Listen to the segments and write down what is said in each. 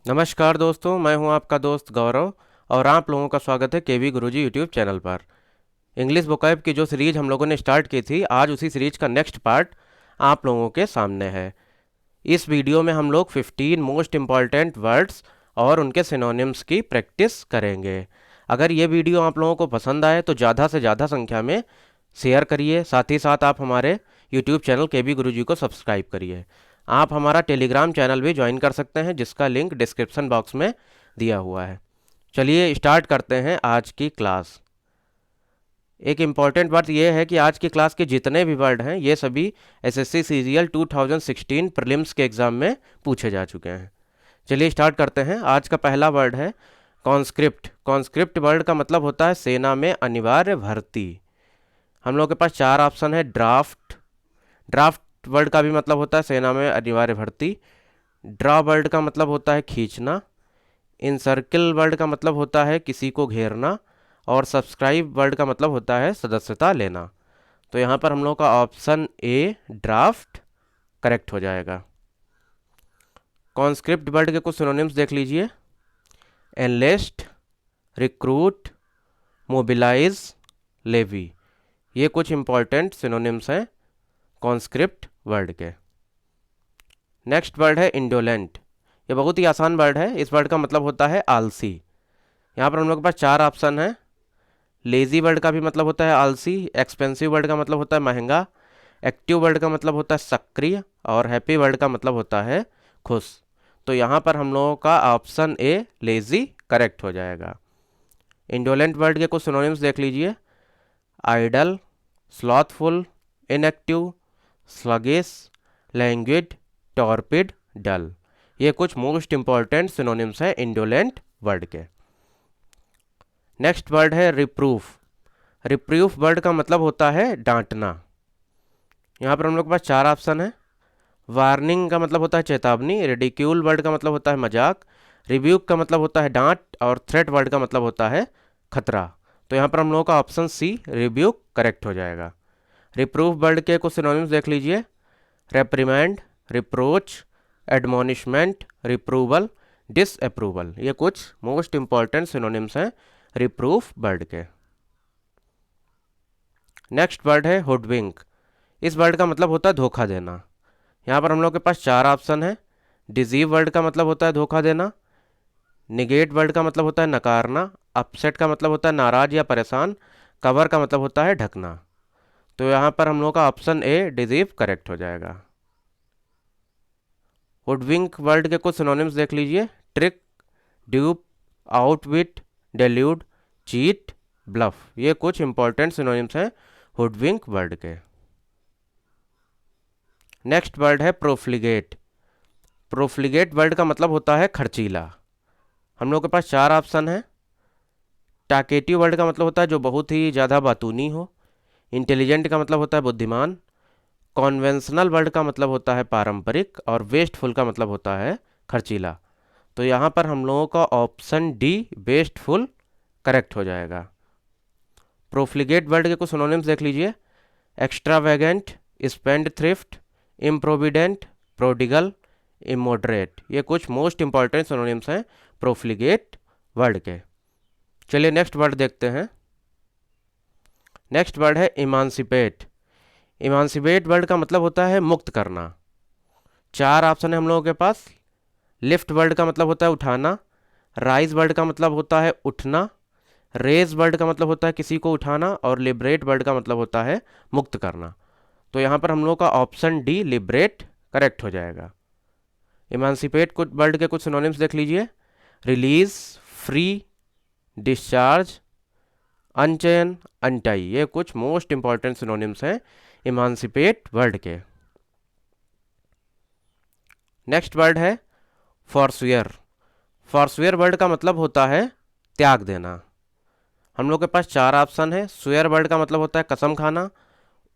नमस्कार दोस्तों, मैं हूं आपका दोस्त गौरव और आप लोगों का स्वागत है केवी गुरुजी यूट्यूब चैनल पर। इंग्लिश वोकैब की जो सीरीज हम लोगों ने स्टार्ट की थी, आज उसी सीरीज का नेक्स्ट पार्ट आप लोगों के सामने है। इस वीडियो में हम लोग 15 मोस्ट इम्पॉर्टेंट वर्ड्स और उनके सिनोनिम्स की प्रैक्टिस करेंगे। अगर ये वीडियो आप लोगों को पसंद आए तो ज़्यादा से ज़्यादा संख्या में शेयर करिए। साथ ही साथ आप हमारे यूट्यूब चैनल केवी गुरुजी को सब्सक्राइब करिए। आप हमारा टेलीग्राम चैनल भी ज्वाइन कर सकते हैं, जिसका लिंक डिस्क्रिप्शन बॉक्स में दिया हुआ है। चलिए स्टार्ट करते हैं आज की क्लास। एक इम्पॉर्टेंट बात यह है कि आज की क्लास के जितने भी वर्ड हैं ये सभी एसएससी सीजीएल 2016 प्रीलिम्स के एग्ज़ाम में पूछे जा चुके हैं। चलिए स्टार्ट करते हैं। आज का पहला वर्ड है कॉन्स्क्रिप्ट। कॉन्स्क्रिप्ट वर्ड का मतलब होता है सेना में अनिवार्य भर्ती। हम लोग के पास चार ऑप्शन है। ड्राफ्ट। ड्राफ्ट वर्ड का भी मतलब होता है सेना में अनिवार्य भर्ती। ड्रा वर्ड का मतलब होता है खींचना। इनसर्किल वर्ड का मतलब होता है किसी को घेरना। और सब्सक्राइब वर्ड का मतलब होता है सदस्यता लेना। तो यहाँ पर हम लोग का ऑप्शन ए ड्राफ्ट करेक्ट हो जाएगा। कॉन्स्क्रिप्ट वर्ड के कुछ सिनोनिम्स देख लीजिए। Enlist, recruit, mobilise, levy. ये कुछ इंपॉर्टेंट सिनोनिम्स हैं कॉन्स्क्रिप्ट वर्ड के। नेक्स्ट वर्ड है इंडोलेंट। ये बहुत ही आसान वर्ड है। इस वर्ड का मतलब होता है आलसी। यहाँ पर हम लोग के पास चार ऑप्शन है। लेजी वर्ड का भी मतलब होता है आलसी। एक्सपेंसिव वर्ड का मतलब होता है महंगा। एक्टिव वर्ड का मतलब होता है सक्रिय। और हैप्पी वर्ड का मतलब होता है खुश। तो यहाँ पर हम लोगों का ऑप्शन ए लेजी करेक्ट हो जाएगा। इंडोलेंट वर्ड के कुछ सिनोनिम्स देख लीजिए। Idle, slothful, inactive, sluggish, languid, torpid, dull. ये कुछ मोस्ट इंपॉर्टेंट सिनोनिम्स हैं इंडोलेंट वर्ड के। नेक्स्ट वर्ड है रिप्रूफ। रिप्रूफ वर्ड का मतलब होता है डांटना। यहाँ पर हम लोग के पास चार ऑप्शन है। वार्निंग का मतलब होता है चेतावनी। रिडिक्यूल वर्ड का मतलब होता है मजाक। रिव्यूक का मतलब होता है डांट। और थ्रेट वर्ड का मतलब होता है खतरा। तो यहाँ पर हम लोगों का ऑप्शन सी रिव्यूक करेक्ट हो जाएगा। रिप्रूफ वर्ड के कुछ सिनोनिम्स देख लीजिए। Reprimand, reproach, admonishment, reproval, disapproval. ये कुछ मोस्ट इंपॉर्टेंट सिनोनिम्स हैं रिप्रूफ वर्ड के। नेक्स्ट वर्ड है हुडविंक। इस वर्ड का मतलब होता है धोखा देना। यहाँ पर हम लोग के पास चार ऑप्शन है। डिजीव वर्ड का मतलब होता है धोखा देना। निगेट वर्ड का मतलब होता है नकारना। अपसेट का मतलब होता है नाराज या परेशान। कवर का मतलब होता है ढकना। तो यहाँ पर हम लोग का ऑप्शन ए डिजीव करेक्ट हो जाएगा। हुडविंक वर्ड के कुछ सिनोनिम्स देख लीजिए। Trick, dupe, outwit, delude, cheat, bluff. ये कुछ इंपॉर्टेंट सिनोनिम्स हैं हुडविंक वर्ड के। नेक्स्ट वर्ड है प्रोफ्लिगेट। प्रोफ्लिगेट वर्ड का मतलब होता है खर्चीला। हम लोग के पास चार ऑप्शन है। टाकेटिव वर्ड का मतलब होता है जो बहुत ही ज़्यादा बातूनी हो। इंटेलिजेंट का मतलब होता है बुद्धिमान। कॉन्वेंशनल वर्ड का मतलब होता है पारंपरिक। और वेस्टफुल का मतलब होता है खर्चीला। तो यहाँ पर हम लोगों का ऑप्शन डी वेस्टफुल करेक्ट हो जाएगा। प्रोफ्लिगेट वर्ड के कुछ सिनोनिम्स देख लीजिए। Extravagant, spendthrift, improvident, prodigal, immoderate. ये कुछ मोस्ट इंपॉर्टेंट सिनोनिम्स हैं प्रोफ्लिगेट वर्ड के। चलिए नेक्स्ट वर्ड देखते हैं। नेक्स्ट वर्ड है इमांसिपेट। इमांसिपेट वर्ड का मतलब होता है मुक्त करना। चार ऑप्शन है हम लोगों के पास। लिफ्ट वर्ड का मतलब होता है उठाना। राइज वर्ड का मतलब होता है उठना। रेज वर्ड का मतलब होता है किसी को उठाना। और लिबरेट वर्ड का मतलब होता है मुक्त करना। तो यहाँ पर हम लोग का ऑप्शन डी लिबरेट करेक्ट हो जाएगा। इमांसिपेट कुछ वर्ड के कुछ सिनोनिम्स देख लीजिए। Release, free, discharge, unchain, untie. ये कुछ मोस्ट इंपॉर्टेंट सिनोनिम्स हैं इमांसिपेट वर्ड के। नेक्स्ट वर्ड है फॉरस्वेयर। फॉरस्वेयर वर्ड का मतलब होता है त्याग देना। हम लोग के पास चार ऑप्शन है। स्वेयर वर्ड का मतलब होता है कसम खाना।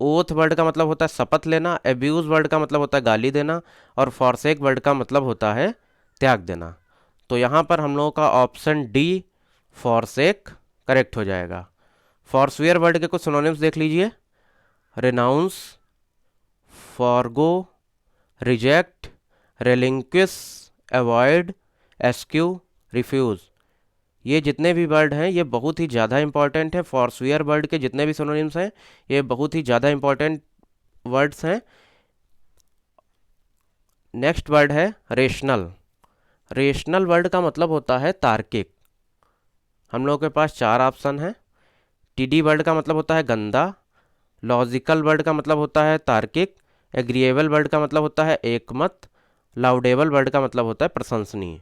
ओथ वर्ड का मतलब होता है शपथ लेना। एब्यूज वर्ड का मतलब होता है गाली देना। और फॉरसेक वर्ड का मतलब होता है त्याग देना। तो यहाँ पर हम लोगों का ऑप्शन डी फॉरसेक करेक्ट हो जाएगा। फॉरस्वेयर वर्ड के कुछ सिनोनिम्स देख लीजिए। Renounce, forgo, reject, relinquish, avoid, eschew, refuse. ये जितने भी वर्ड हैं ये बहुत ही ज़्यादा इंपॉर्टेंट है। फॉरस्वियर वर्ड के जितने भी सिनोनिम्स हैं ये बहुत ही ज़्यादा इंपॉर्टेंट वर्ड्स हैं। नेक्स्ट वर्ड है रेशनल। रेशनल वर्ड का मतलब होता है तार्किक। हम लोगों के पास चार ऑप्शन हैं। टीडी वर्ड का मतलब होता है गंदा। लॉजिकल वर्ड का मतलब होता है तार्किक। एग्रीएबल वर्ड का मतलब होता है एकमत। लाउडेबल वर्ड का मतलब होता है प्रशंसनीय।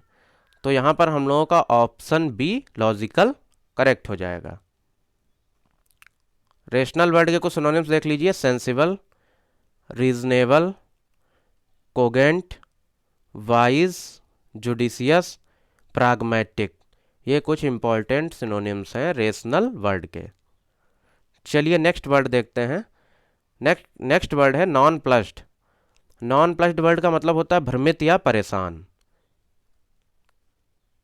तो यहाँ पर हम लोगों का ऑप्शन बी लॉजिकल करेक्ट हो जाएगा। रेशनल वर्ड के कुछ सिनोनिम्स देख लीजिए। Sensible, reasonable, cogent, wise, judicious, pragmatic. ये कुछ इंपॉर्टेंट सिनोनिम्स हैं रेशनल वर्ड के। चलिए नेक्स्ट वर्ड देखते हैं। नेक्स्ट वर्ड है nonplussed. Nonplussed word का मतलब होता है भ्रमित या परेशान।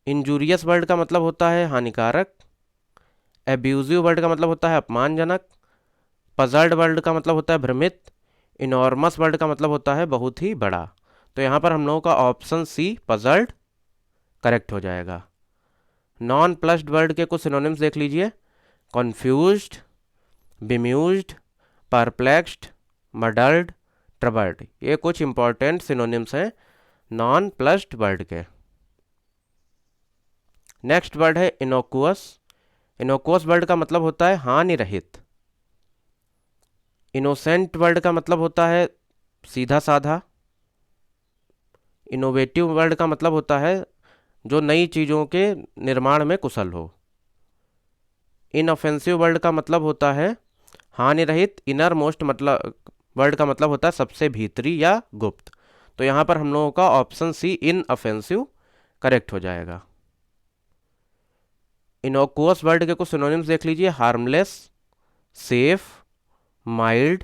इंजूरियस वर्ड का मतलब होता है हानिकारक। एब्यूजिव वर्ड का मतलब होता है अपमानजनक। पजल्ड वर्ड का मतलब होता है भ्रमित। इनॉर्मस वर्ड का मतलब होता है बहुत ही बड़ा। तो यहाँ पर हम लोगों का ऑप्शन सी पजल्ड करेक्ट हो जाएगा। नॉन प्लस्ड वर्ड के कुछ सिनोनिम्स देख लीजिए। Confused, bemused, perplexed, muddled, troubled. ये कुछ इंपॉर्टेंट सिनोनिम्स हैं नॉन प्लस्ड वर्ड के। नेक्स्ट वर्ड है इनोकुअस। इनोकुअस वर्ड का मतलब होता है हानि रहित। इनोसेंट वर्ड का मतलब होता है सीधा साधा। इनोवेटिव वर्ड का मतलब होता है जो नई चीज़ों के निर्माण में कुशल हो। इनऑफेंसिव वर्ड का मतलब होता है हानि रहित। इनर मोस्ट मतलब वर्ड का मतलब होता है सबसे भीतरी या गुप्त। तो यहाँ पर हम लोगों का ऑप्शन सी इनऑफेंसिव करेक्ट हो जाएगा। इनोकुअस वर्ड के कुछ सिनोनिम्स देख लीजिए। Harmless, safe, mild,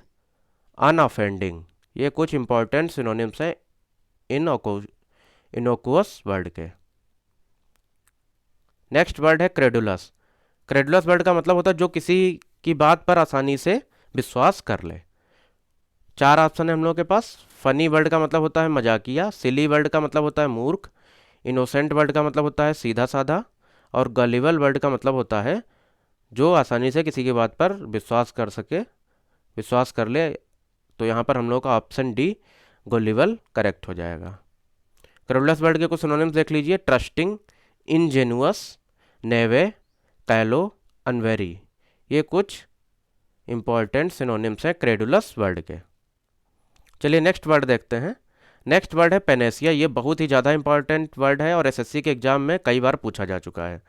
unoffending. ये कुछ इंपॉर्टेंट सिनोनिम्स हैं इनोकुअस वर्ड के। नेक्स्ट वर्ड है क्रेडुलस। क्रेडुलस वर्ड का मतलब होता है जो किसी की बात पर आसानी से विश्वास कर ले। चार ऑप्शन है हम लोग के पास। फनी वर्ड का मतलब होता है मजाकिया। सिली वर्ड का मतलब होता है मूर्ख। इनोसेंट वर्ड का मतलब होता है सीधा साधा। और गलिबल वर्ड का मतलब होता है जो आसानी से किसी की बात पर विश्वास कर ले। तो यहाँ पर हम लोग का ऑप्शन डी गलिबल करेक्ट हो जाएगा। क्रेडुलस वर्ड के कुछ सिनोनिम्स देख लीजिए। ट्रस्टिंग, इनजेनुअस, नेवे, कैलो, अनवेरी। ये कुछ इंपॉर्टेंट सिनोनिम्स हैं क्रेडुलस वर्ड के। चलिए नेक्स्ट वर्ड देखते हैं। नेक्स्ट वर्ड है पेनेसिया। ये बहुत ही ज़्यादा इंपॉर्टेंट वर्ड है और एसएससी के एग्जाम में कई बार पूछा जा चुका है।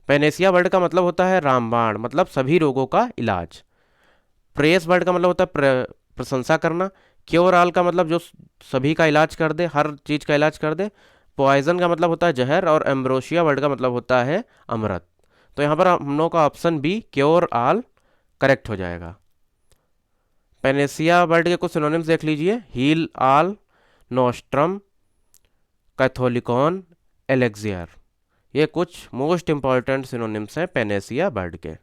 पेनेसिया वर्ड का मतलब होता है रामबाण, मतलब सभी रोगों का इलाज। प्रेस वर्ड का मतलब होता है प्रशंसा करना। क्योर ऑल का मतलब जो सभी का इलाज कर दे, हर चीज़ का इलाज कर दे। पॉइजन का मतलब होता है जहर। और एम्ब्रोशिया वर्ड का मतलब होता है अमृत। तो यहाँ पर हम लोग का option B cure all correct हो जाएगा। पेनेसिया वर्ड के कुछ सिनोनिम्स देख लीजिए। Heal all, nostrum, catholicon, elixir. ये कुछ मोस्ट इंपॉर्टेंट सिनोनिम्स हैं पेनेसिया वर्ड के।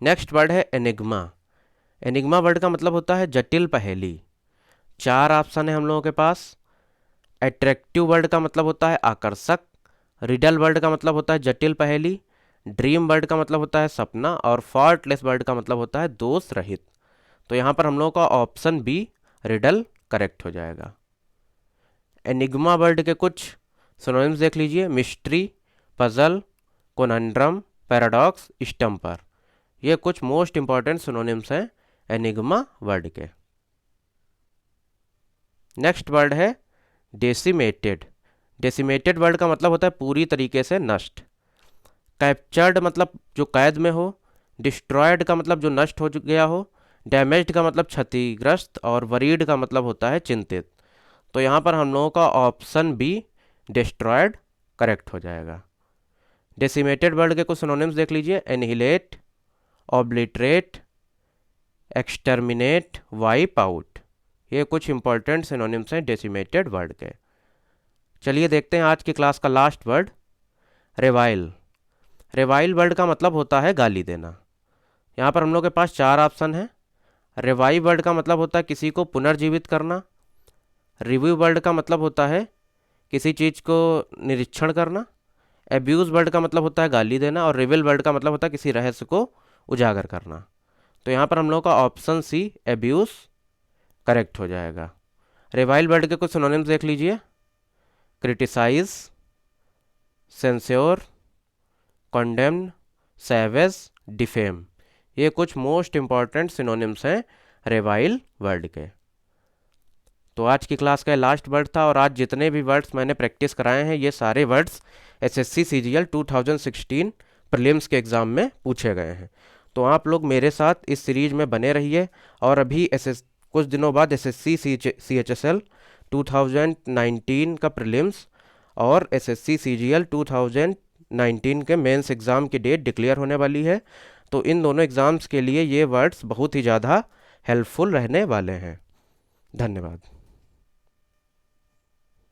नेक्स्ट वर्ड है एनिग्मा। एनिग्मा वर्ड का मतलब होता है जटिल पहेली। चार ऑप्शन है हम लोगों के पास। अट्रैक्टिव वर्ड का मतलब होता है आकर्षक। रिडल वर्ड का मतलब होता है जटिल पहेली। ड्रीम वर्ड का मतलब होता है सपना। और फॉल्टलेस वर्ड का मतलब होता है दोष रहित। तो यहाँ पर हम लोगों का ऑप्शन बी रिडल करेक्ट हो जाएगा। एनिग्मा वर्ड के कुछ सिनोनिम्स देख लीजिए। Mystery, puzzle, conundrum, paradox, stumper. ये कुछ मोस्ट इंपॉर्टेंट सिनोनिम्स हैं एनिग्मा वर्ड के। नेक्स्ट वर्ड है डेसिमेटेड। डेसिमेटेड वर्ड का मतलब होता है पूरी तरीके से नष्ट। कैप्चर्ड मतलब जो कैद में हो। डिस्ट्रॉयड का मतलब जो नष्ट हो गया हो। डैमेज्ड का मतलब क्षतिग्रस्त। और वरीड का मतलब होता है चिंतित। तो यहाँ पर हम लोगों का ऑप्शन बी डिस्ट्रॉयड करेक्ट हो जाएगा। डेसिमेटेड वर्ड के कुछ सिनोनिम्स देख लीजिए। Annihilate, obliterate, exterminate, wipe out. ये कुछ इंपॉर्टेंट सिनोनिम्स हैं डेसिमेटेड वर्ड के। चलिए देखते हैं आज की क्लास का last word revile. Revile word का मतलब होता है गाली देना। यहाँ पर हम लोग के पास चार ऑप्शन हैं। रिवाइव वर्ड का मतलब होता है किसी को पुनर्जीवित करना। रिव्यू वर्ड का मतलब होता है किसी चीज़ को निरीक्षण करना। एब्यूज़ वर्ड का मतलब होता है गाली देना, और रिवील वर्ड का मतलब होता है किसी रहस्य को उजागर करना। तो यहाँ पर हम लोग का ऑप्शन सी एब्यूज़ करेक्ट हो जाएगा। रिवाइल वर्ड के कुछ सिनोनिम्स देख लीजिए। Criticise, censure, condemn, savage, defame. ये कुछ मोस्ट इंपॉर्टेंट सिनोनिम्स हैं रिवाइल वर्ड के। तो आज की क्लास का लास्ट वर्ड था, और आज जितने भी वर्ड्स मैंने प्रैक्टिस कराए हैं ये सारे वर्ड्स एसएससी सीजीएल 2016 प्रीलिम्स के एग्ज़ाम में पूछे गए हैं। तो आप लोग मेरे साथ इस सीरीज में बने रहिए, और अभी कुछ दिनों बाद एसएससी सीएचएसएल 2019 का प्रीलिम्स और एसएससी सीजीएल 2019 के मेंस एग्ज़ाम की डेट डिक्लेयर होने वाली है। तो इन दोनों एग्ज़ाम्स के लिए ये वर्ड्स बहुत ही ज़्यादा हेल्पफुल रहने वाले हैं। धन्यवाद।